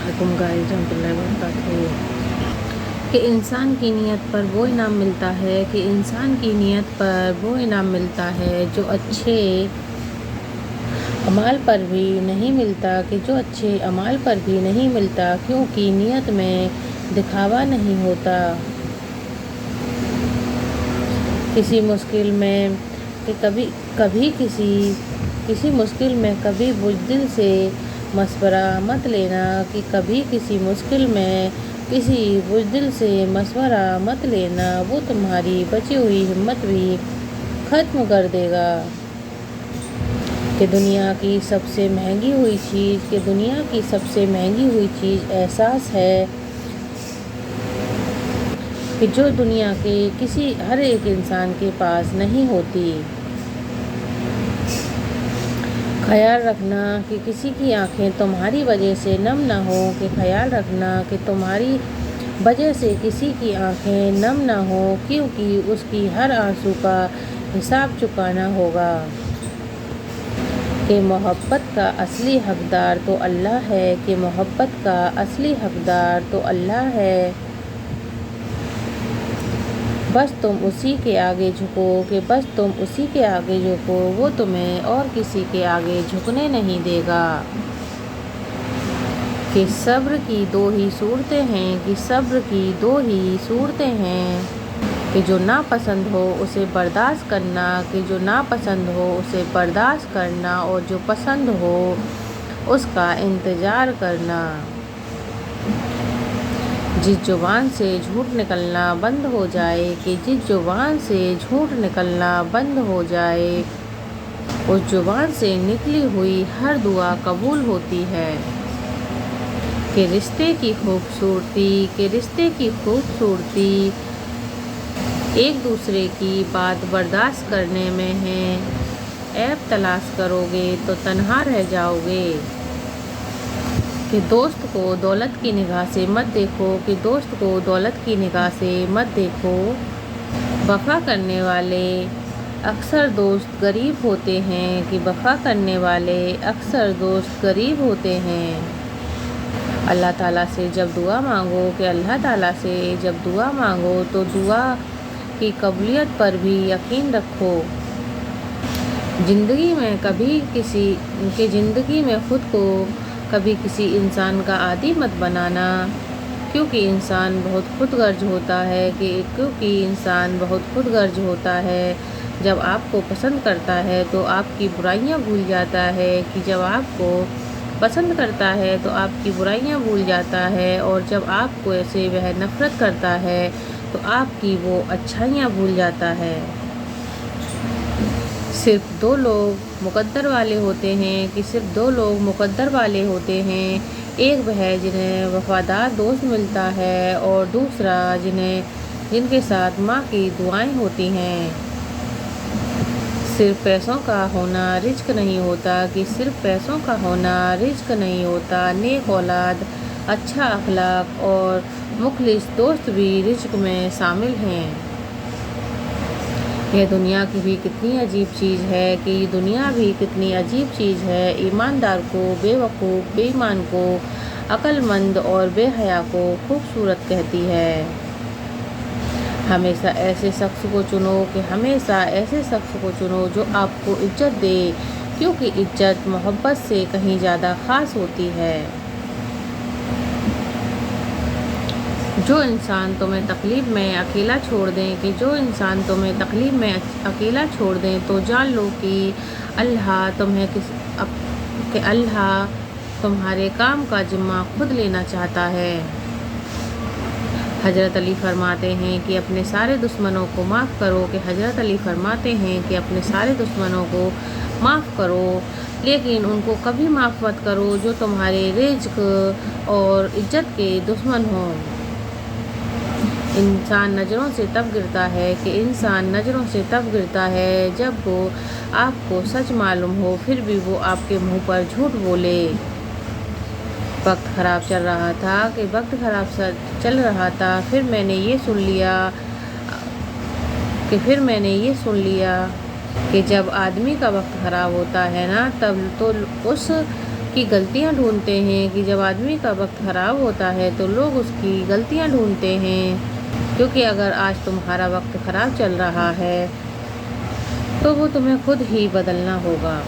علیکم گائز رحمۃ اللہ وبرکاتہ کہ انسان کی نیت پر وہ انعام ملتا ہے جو اچھے اعمال پر بھی نہیں ملتا کیونکہ نیت میں دکھاوا نہیں ہوتا۔ کسی مشکل میں کبھی بزدل سے مشورہ مت لینا، وہ تمہاری بچی ہوئی ہمت بھی ختم کر دے گا۔ کہ دنیا کی سب سے مہنگی ہوئی چیز احساس ہے کہ جو دنیا کے ہر ایک انسان کے پاس نہیں ہوتی۔ خیال رکھنا کہ کسی کی آنکھیں تمہاری وجہ سے نم نہ ہوں، کیونکہ اس کی ہر آنسو کا حساب چکانا ہوگا۔ کہ محبت کا اصلی حقدار تو اللہ ہے، بس تم اسی کے آگے جھکو، وہ تمہیں اور کسی کے آگے جھکنے نہیں دے گا۔ کہ صبر کی دو ہی صورتیں ہیں کہ جو ناپسند ہو اسے برداشت کرنا اور جو پسند ہو اس کا انتظار کرنا۔ جس زبان سے جھوٹ نکلنا بند ہو جائے اس زبان سے نکلی ہوئی ہر دعا قبول ہوتی ہے۔ کہ رشتے کی خوبصورتی ایک دوسرے کی بات برداشت کرنے میں ہے۔ عیب تلاش کرو گے تو تنہا رہ جاؤ گے۔ کہ دوست کو دولت کی نگاہ سے مت دیکھو، وفا کرنے والے اکثر دوست غریب ہوتے ہیں۔ اللہ تعالیٰ سے جب دعا مانگو تو دعا کی قبولیت پر بھی یقین رکھو۔ زندگی میں خود کو کبھی کسی انسان کا عادی مت بنانا، کیونکہ انسان بہت خود غرض ہوتا ہے۔ جب آپ کو پسند کرتا ہے تو آپ کی برائیاں بھول جاتا ہے اور جب آپ کو سے وہ نفرت کرتا ہے تو آپ کی وہ اچھائیاں بھول جاتا ہے۔ صرف دو لوگ مقدر والے ہوتے ہیں، ایک وہ جنہیں وفادار دوست ملتا ہے اور دوسرا جن کے ساتھ ماں کی دعائیں ہوتی ہیں۔ صرف پیسوں کا ہونا رزق نہیں ہوتا، نیک اولاد، اچھا اخلاق اور مخلص دوست بھی رزق میں شامل ہیں۔ یہ دنیا بھی کتنی عجیب چیز ہے، ایماندار کو بے وقوف، بے ایمان کو عقل مند اور بے حیا کو خوبصورت کہتی ہے۔ ہمیشہ ایسے شخص کو چنو جو آپ کو عزت دے، کیونکہ عزت محبت سے کہیں زیادہ خاص ہوتی ہے۔ جو انسان تمہیں تکلیف میں اکیلا چھوڑ دیں تو جان لو کہ اللہ تمہارے کام کا ذمہ خود لینا چاہتا ہے۔ حضرت علی فرماتے ہیں کہ اپنے سارے دشمنوں کو معاف کرو، لیکن ان کو کبھی معاف مت کرو جو تمہارے رزق اور عزت کے دشمن ہوں۔ انسان نظروں سے تب گرتا ہے جب وہ آپ کو سچ معلوم ہو، پھر بھی وہ آپ کے منہ پر جھوٹ بولے۔ وقت خراب چل رہا تھا، پھر میں نے یہ سن لیا کہ جب آدمی کا وقت خراب ہوتا ہے نا، تب تو اس کی غلطیاں ڈھونڈتے ہیں کہ جب آدمی کا وقت خراب ہوتا ہے تو لوگ اس کی غلطیاں ڈھونڈتے ہیں، کیونکہ اگر آج تمہارا وقت خراب چل رہا ہے تو وہ تمہیں خود ہی بدلنا ہوگا۔